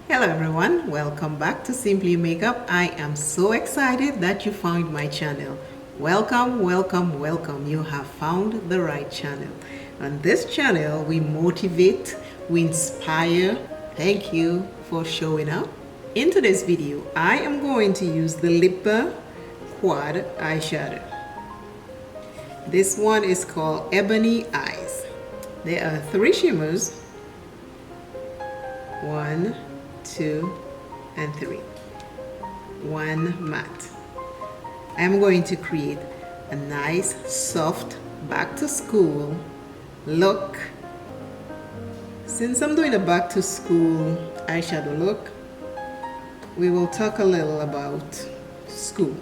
Hello everyone, welcome back to Simply Makeup. I am so excited that you found my channel. Welcome, welcome, welcome. You have found the right channel. On this channel, we motivate, we inspire. Thank you for showing up. In today's video, I am going to use the Lipper Quad eyeshadow. This one is called Ebony Eyes. There are 3 shimmers. 1, 2, and 3. 1 matte. I'm going to create a nice, soft, back to school look. Since I'm doing a back to school eyeshadow look, we will talk a little about school.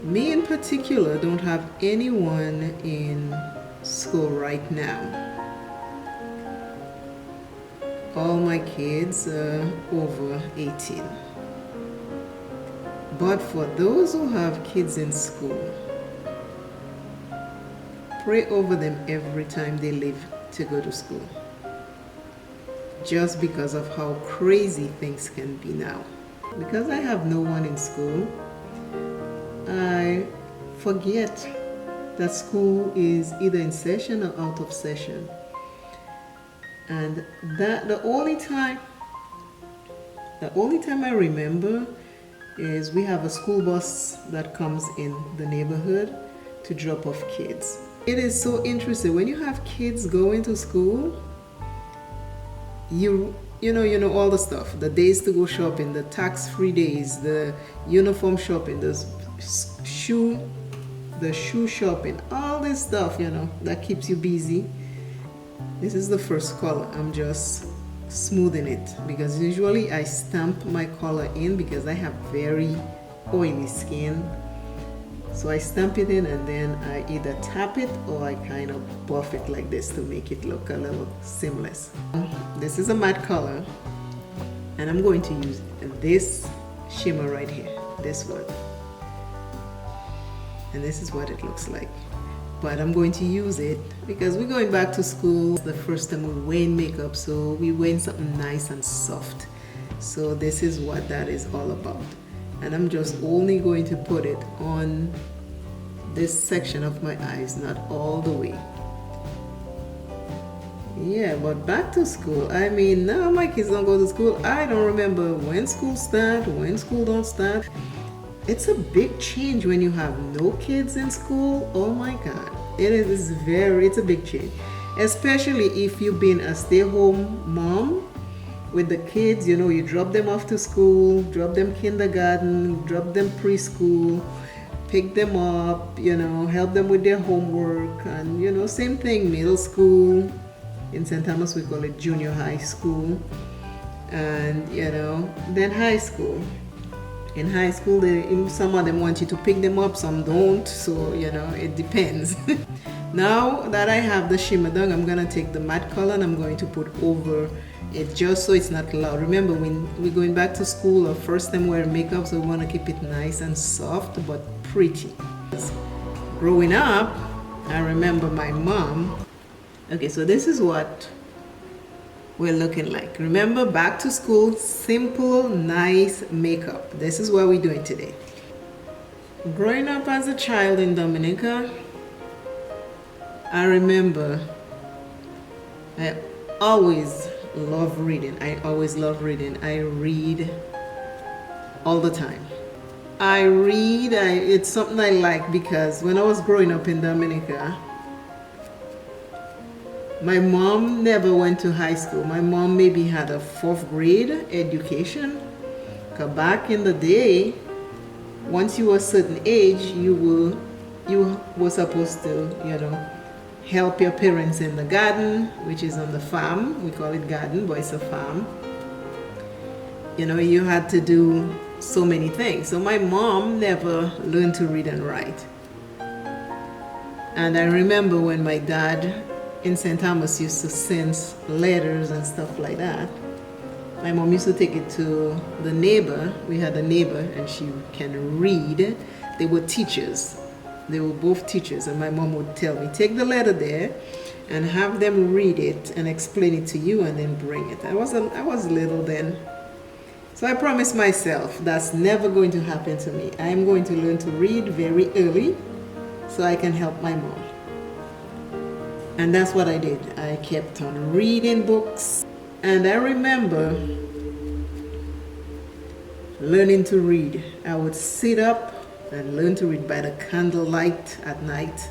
Me in particular don't have anyone in school right now. All my kids are over 18. But for those who have kids in school, pray over them every time they leave to go to school. Just because of how crazy things can be now. Because I have no one in school, I forget that school is either in session or out of session. And that the only time I remember is we have a school bus that comes in the neighborhood to drop off kids. It is so interesting when you have kids going to school. You know all the stuff, the days to go shopping, the tax-free days, the uniform shopping, the shoe shopping, all this stuff, that keeps you busy. This is the first color. I'm just smoothing it because usually I stamp my color in because I have very oily skin. So I stamp it in and then I either tap it or I kind of buff it like this to make it look a little seamless. This is a matte color and I'm going to use this shimmer right here, this one. And this is what it looks like. But I'm going to use it because we're going back to school. It's the first time we're wearing makeup, so we're wearing something nice and soft. So this is what that is all about. And I'm just only going to put it on this section of my eyes, not all the way. Yeah, but back to school. I mean, now my kids don't go to school. I don't remember when school starts, when school don't start. It's a big change when you have no kids in school. Oh my God. It's a big change. Especially if you've been a stay-home mom with the kids, you drop them off to school, drop them kindergarten, drop them preschool, pick them up, help them with their homework. And, same thing, middle school. In St. Thomas, we call it junior high school. And, then high school. In high school, some of them want you to pick them up, some don't, so it depends. Now that I have the shimmer done, I'm gonna take the matte color and I'm going to put over it just so it's not loud. Remember, when we're going back to school or first time wearing makeup, so we want to keep it nice and soft but pretty. Growing up, I remember my mom. Okay, so this is what we're looking like. Remember, back to school, simple, nice makeup. This is what we're doing today. Growing up as a child in Dominica, I remember I always love reading. I read all the time. It's something I like because when I was growing up in Dominica, my mom never went to high school. My mom maybe had a 4th grade education. Because back in the day, once you were a certain age, you were supposed to, help your parents in the garden, which is on the farm. We call it garden, but it's a farm. You had to do so many things. So my mom never learned to read and write. And I remember when my dad in St. Thomas used to send letters and stuff like that. My mom used to take it to the neighbor. We had a neighbor and she can read. They were teachers. They were both teachers, and my mom would tell me, take the letter there and have them read it and explain it to you and then bring it. I was little then. So I promised myself that's never going to happen to me. I am going to learn to read very early so I can help my mom. And that's what I did. I kept on reading books. And I remember learning to read. I would sit up and learn to read by the candlelight at night.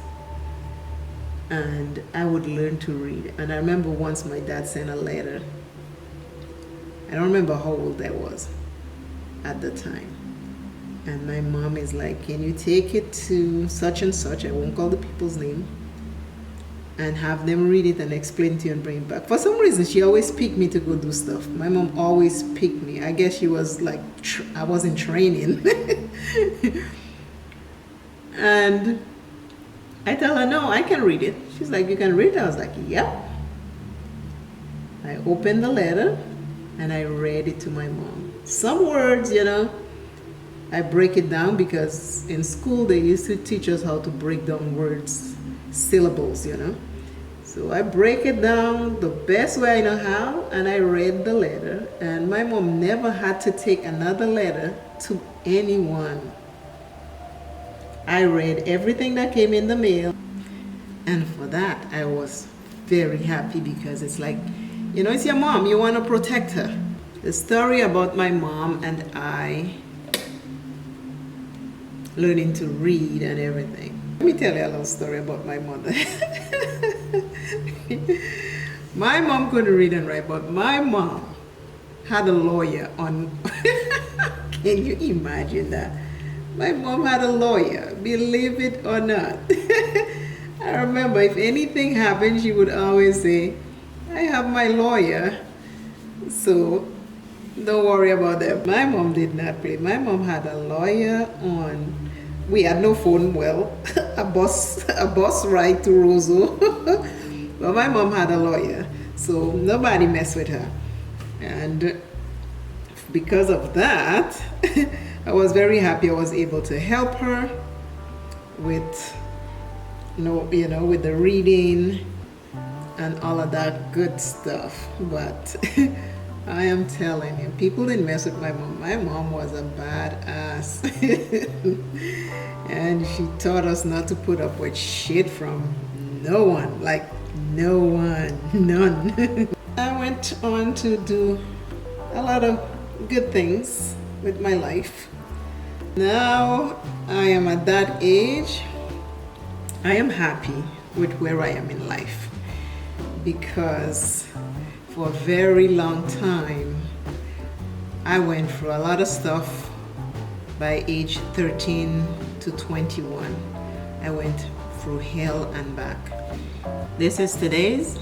And I would learn to read. And I remember once my dad sent a letter. I don't remember how old I was at the time. And my mom is like, can you take it to such and such, I won't call the people's name, and have them read it and explain it to you and bring it back. For some reason, she always picked me to go do stuff. My mom always picked me. I guess she was like, I was in training. And I tell her, no, I can read it. She's like, you can read it? I was like, yep. I opened the letter and I read it to my mom. Some words, I break it down because in school they used to teach us how to break down words, syllables, So I break it down the best way I know how, and I read the letter. And my mom never had to take another letter to anyone. I read everything that came in the mail, and for that I was very happy because it's like, it's your mom, you want to protect her. The story about my mom and I learning to read and everything. Let me tell you a little story about my mother. My mom couldn't read and write, but my mom had a lawyer on. Can you imagine that? My mom had a lawyer, believe it or not. I remember if anything happened, she would always say, I have my lawyer, so don't worry about that. My mom did not play. My mom had a lawyer on. We had no phone, a bus ride to Roseau. But my mom had a lawyer, so nobody messed with her. And because of that, I was very happy I was able to help her with, with the reading and all of that good stuff. But I am telling you, people didn't mess with my mom. My mom was a badass. And she taught us not to put up with shit from no one. Like, no one. None. I went on to do a lot of good things with my life. Now I am at that age. I am happy with where I am in life, because for a very long time I went through a lot of stuff. By age 13 to 21, I went through hell and back. This is today's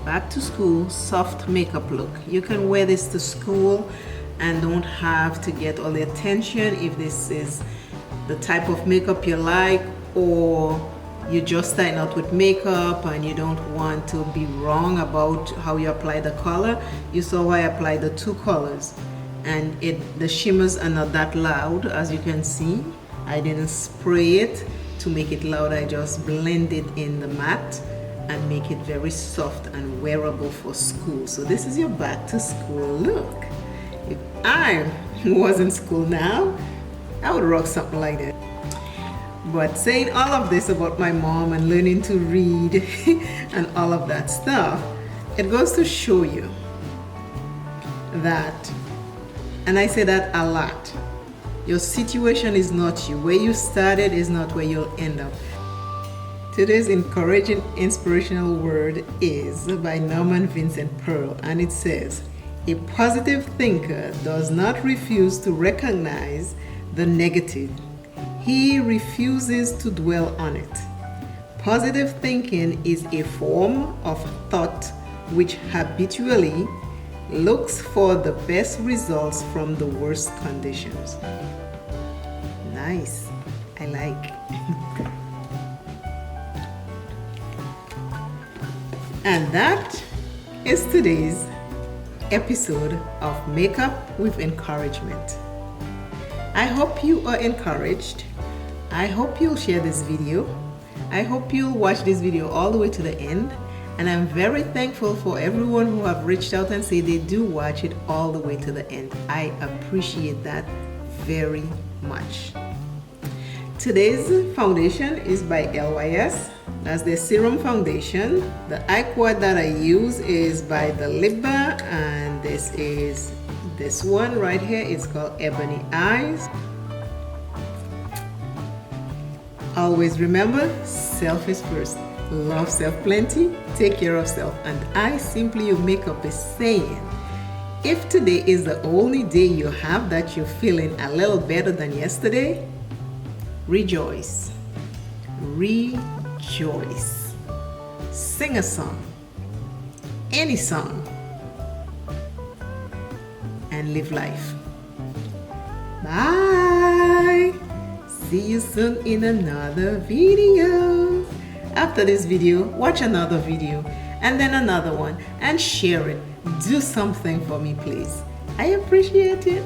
back to school soft makeup look. You can wear this to school and don't have to get all the attention if this is the type of makeup you like, or you're just starting out with makeup and you don't want to be wrong about how you apply the color. You saw how I applied the two colors, and the shimmers are not that loud, as you can see. I didn't spray it to make it loud. I just blended in the matte and make it very soft and wearable for school. So this is your back to school look. If I was in school now, I would rock something like that. But saying all of this about my mom and learning to read and all of that stuff, it goes to show you that, and I say that a lot, your situation is not you. Where you started is not where you'll end up. Today's encouraging inspirational word is by Norman Vincent Peale, and it says, a positive thinker does not refuse to recognize the negative. He refuses to dwell on it. Positive thinking is a form of thought which habitually looks for the best results from the worst conditions. Nice. I like. And that is today's episode of Makeup with Encouragement. I hope you are encouraged I hope you'll share this video. I hope you'll watch this video all the way to the end. And I'm very thankful for everyone who have reached out and say they do watch it all the way to the end. I appreciate that very much. Today's foundation is by LYS. That's the serum foundation. The eye quad that I use is by the Lip Bar, and this is this one right here. It's called Ebony Eyes. Always remember, self is first. Love self plenty, take care of self. And I Simply Your Makeup is saying, if today is the only day you have that you're feeling a little better than yesterday, rejoice. Rejoice. Sing a song. Any song. And live life. Bye. See you soon in another video. After this video, watch another video and then another one and share it. Do something for me, please. I appreciate it.